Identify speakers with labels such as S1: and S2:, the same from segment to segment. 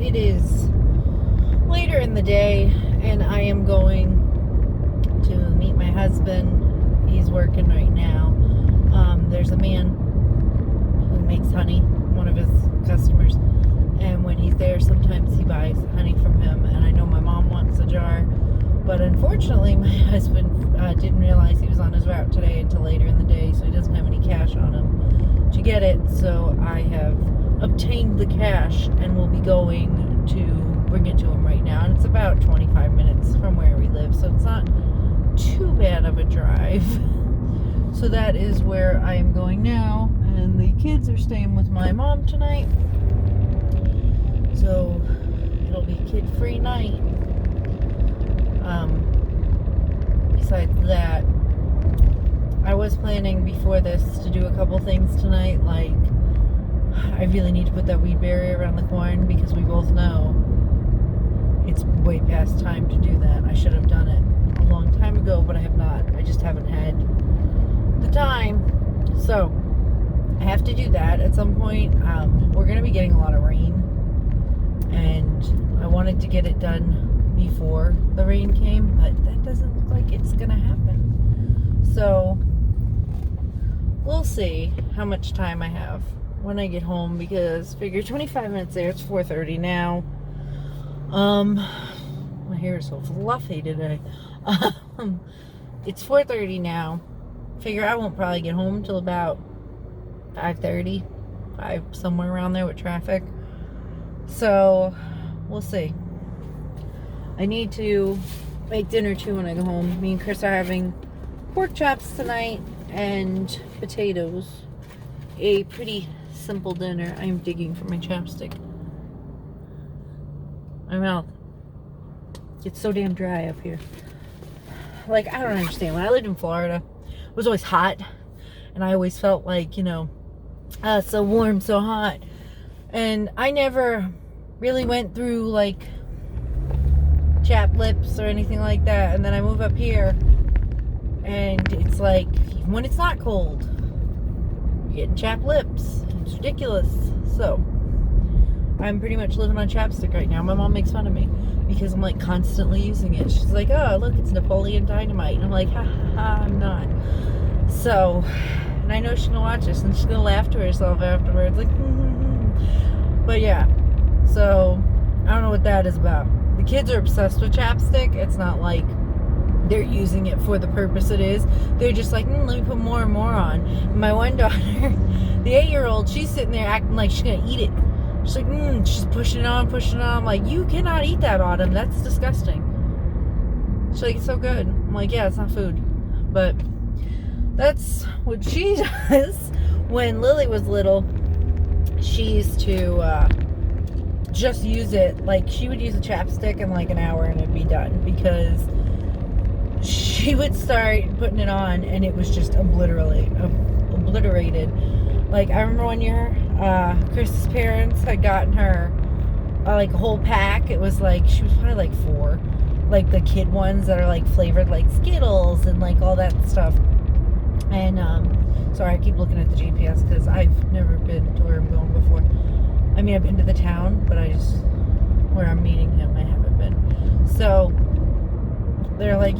S1: it is later in the day, and I am going to meet my husband. He's working right now. There's a man who makes honey, one of his customers, and when he's there, sometimes he buys honey from him, and I know my mom wants a jar, but unfortunately my husband didn't realize he was on his route today until later in the day, so he doesn't have any cash on him to get it. So I have obtained the cash and will be going to bring it to him right now, and it's about 25 minutes from where we live, so it's not too bad of a drive. So that is where I am going now, and the kids are staying with my mom tonight, so it'll be kid-free night. Besides that, I was planning before this to do a couple things tonight, like I really need to put that weed barrier around the corn, because we both know it's way past time to do that. I should have done it a long time ago, but I have not. I just haven't had the time. So I have to do that at some point. We're going to be getting a lot of rain, and I wanted to get it done before the rain came, but that doesn't look like it's going to happen. So we'll see how much time I have when I get home, because figure 25 minutes there, it's 4:30 now. My hair is so fluffy today. It's 4:30 now. Figure I won't probably get home till about 5:30, somewhere around there with traffic. So we'll see. I need to make dinner too when I go home. Me and Chris are having pork chops tonight and potatoes. A pretty simple dinner. I am digging for my chapstick. My mouth gets so damn dry up here. Like, I don't understand. When I lived in Florida, it was always hot, and I always felt like, so warm, so hot, and I never really went through like chapped lips or anything like that. And then I move up here, and it's like, even when it's not cold, you're getting chapped lips. It's ridiculous. So I'm pretty much living on chapstick right now. My mom makes fun of me because I'm like constantly using it. She's like, oh, look, it's Napoleon Dynamite. And I'm like, ha ha ha, I'm not. So, and I know she's gonna watch this and she's gonna laugh to herself afterwards, like, But yeah, so I don't know what that is about. The kids are obsessed with chapstick. It's not like they're using it for the purpose it is. They're just like, let me put more and more on. My one daughter, the 8-year-old, she's sitting there acting like she's gonna eat it. She's like, she's pushing it on. I'm like, you cannot eat that, Autumn. That's disgusting. She's like, it's so good. I'm like, yeah, it's not food. But that's what she does. When Lily was little, she used to just use it. Like, she would use a chapstick in like an hour and it'd be done, because she would start putting it on and it was just obliterated. Like, I remember one year, Chris's parents had gotten her like a whole pack. It was like, she was probably like 4, like the kid ones that are like flavored like Skittles and like all that stuff. And sorry, I keep looking at the GPS because I've never been to where I'm going before. I mean, I've been to the town, but where I'm meeting him, I haven't been. So they're like,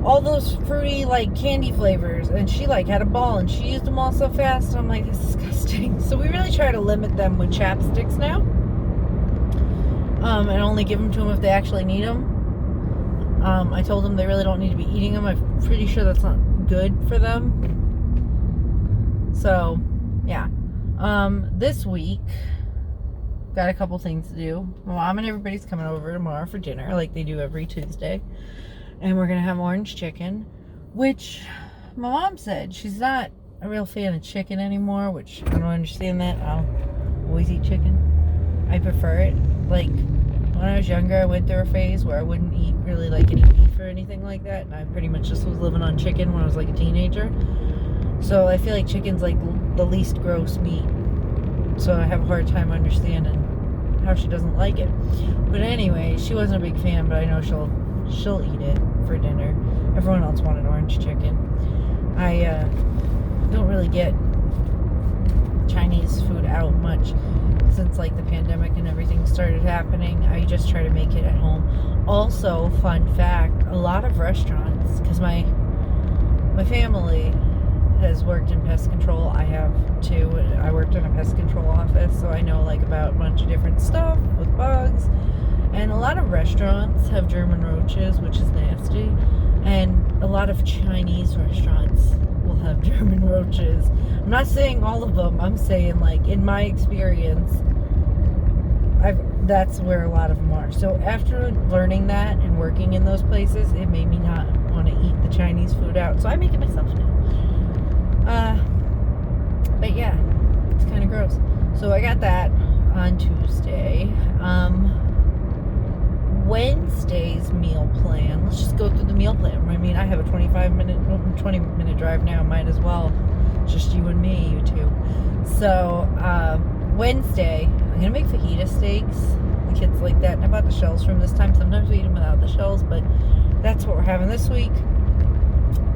S1: all those fruity like candy flavors, and she like had a ball and she used them all so fast. I'm like, this is disgusting. So we really try to limit them with chapsticks now, and only give them to them if they actually need them. I told them they really don't need to be eating them. I'm pretty sure that's not good for them. So yeah, this week got a couple things to do. My mom and everybody's coming over tomorrow for dinner, like they do every Tuesday. And we're going to have orange chicken, which my mom said she's not a real fan of chicken anymore, which I don't understand that. I'll always eat chicken. I prefer it. Like, when I was younger, I went through a phase where I wouldn't eat really like any beef or anything like that. And I pretty much just was living on chicken when I was like a teenager. So I feel like chicken's like the least gross meat. So I have a hard time understanding how she doesn't like it. But anyway, she wasn't a big fan, but I know she'll eat it for dinner. Everyone else wanted orange chicken. I don't really get Chinese food out much since like the pandemic and everything started happening, I just try to make it at home. Also, fun fact, a lot of restaurants, because my family has worked in pest control. I have too. I worked in a pest control office, so I know like about a bunch of different stuff with bugs. And a lot of restaurants have German roaches, which is nasty. And a lot of Chinese restaurants will have German roaches. I'm not saying all of them. I'm saying, like, in my experience, that's where a lot of them are. So after learning that and working in those places, it made me not want to eat the Chinese food out. So I make it myself now. But yeah, it's kind of gross. So I got that on Tuesday. Wednesday's meal plan. Let's just go through the meal plan. I mean, I have a 20-minute drive now. Might as well. Just you and me, you two. So, Wednesday, I'm gonna make fajita steaks. The kids like that. And I bought the shells from this time. Sometimes we eat them without the shells, but that's what we're having this week.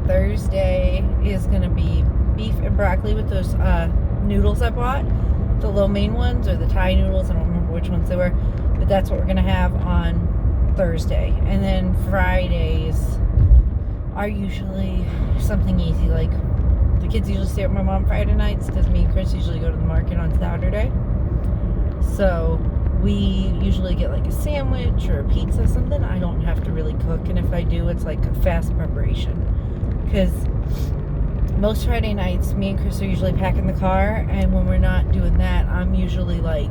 S1: Thursday is gonna be beef and broccoli with those noodles I bought. The lo mein ones or the Thai noodles. I don't remember which ones they were. But that's what we're gonna have on Thursday. And then Fridays are usually something easy. Like, the kids usually stay with my mom Friday nights because me and Chris usually go to the market on Saturday. So we usually get like a sandwich or a pizza, something I don't have to really cook. And if I do, it's like a fast preparation. Because most Friday nights, me and Chris are usually packing the car. And when we're not doing that, I'm usually like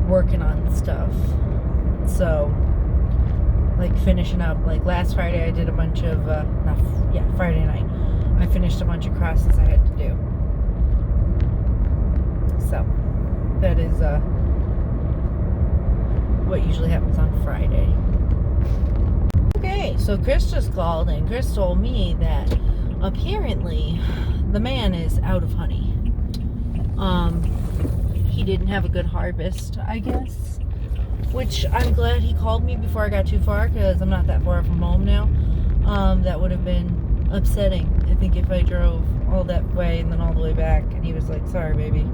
S1: working on stuff. So, like, finishing up. Like, last Friday I did a bunch of Friday night I finished a bunch of crosses I had to do. So that is what usually happens on Friday. Okay, so Chris just called and Chris told me that apparently the man is out of honey. He didn't have a good harvest, I guess, which I'm glad he called me before I got too far, because I'm not that far from home now. That would have been upsetting, I think, if I drove all that way and then all the way back and he was like, sorry baby,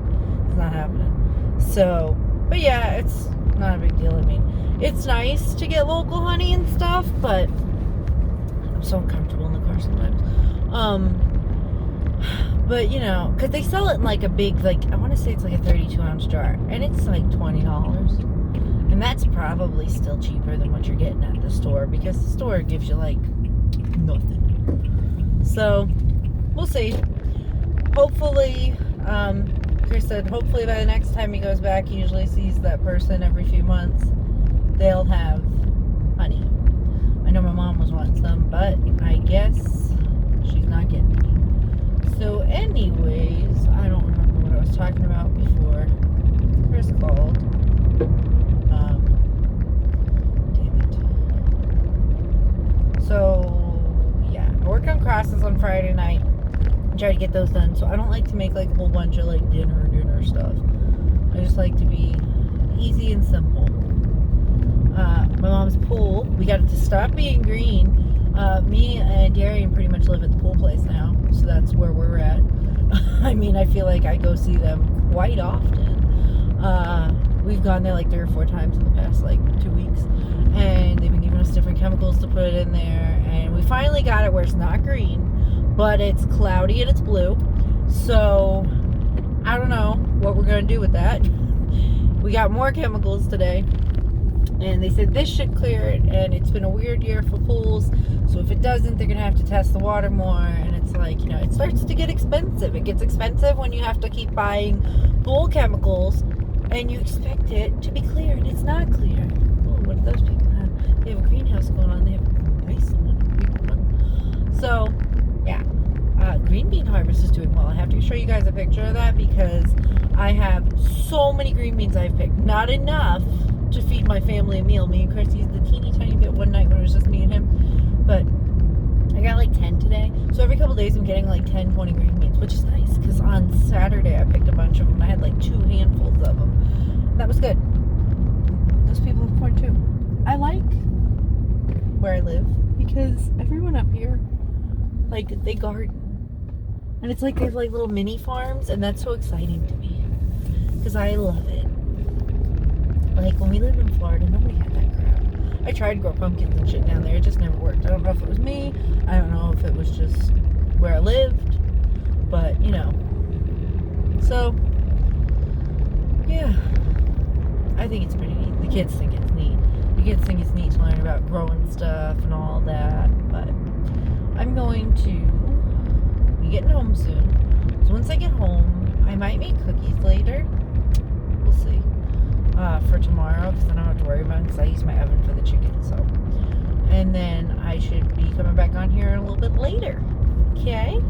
S1: it's not happening. So, but yeah, it's not a big deal. I mean, it's nice to get local honey and stuff, but I'm so uncomfortable in the car sometimes. But, you know, because they sell it in like a big, like, I want to say it's like a 32-ounce jar, and it's like $20. And that's probably still cheaper than what you're getting at the store, because the store gives you like nothing. So, we'll see. Hopefully, Chris said, hopefully by the next time he goes back, he usually sees that person every few months, they'll have honey. I know my mom was wanting some, but I guess she's not getting any. So anyways, I don't remember what I was talking about before Chris called. Damn it. So, yeah, I work on crosses on Friday night. Try to get those done. So I don't like to make like a whole bunch of like dinner stuff. I just like to be easy and simple. My mom's pool, we got it to stop being green. Me and Darian pretty much live at the pool place now, so that's where we're at. I mean, I feel like I go see them quite often. We've gone there like 3 or 4 times in the past like 2 weeks, and they've been giving us different chemicals to put in there, and we finally got it where it's not green, but it's cloudy and it's blue. So I don't know what we're gonna do with that. We got more chemicals today, and they said this should clear it, and it's been a weird year for pools, so if it doesn't, they're gonna have to test the water more. And it's like, you know, it starts to get expensive. It gets expensive when you have to keep buying pool chemicals and you expect it to be clear, and it's not clear. Oh, what do those people have? They have a greenhouse going on. They have a nice one. So yeah, green bean harvest is doing well. I have to show you guys a picture of that because I have so many green beans I've picked. Not enough to feed my family a meal. Me and Chris used the teeny tiny bit one night when it was just me and him, but I got like 10 today. So every couple days I'm getting like 10, 20 green beans, which is nice, because on Saturday I picked a bunch of them. I had like 2 handfuls of them. That was good. Those people have corn too. I like where I live because everyone up here, like, they garden, and it's like they have like little mini farms, and that's so exciting to me because I love it. Like, when we lived in Florida, nobody had that crap. I tried to grow pumpkins and shit down there. It just never worked. I don't know if it was me. I don't know if it was just where I lived. But, you know. So, yeah. I think it's pretty neat. The kids think it's neat. The kids think it's neat to learn about growing stuff and all that. But I'm going to be getting home soon. So once I get home, I might make cookies later. We'll see. For tomorrow, because then I don't have to worry about it, because I use my oven for the chicken. So, and then I should be coming back on here a little bit later. Okay?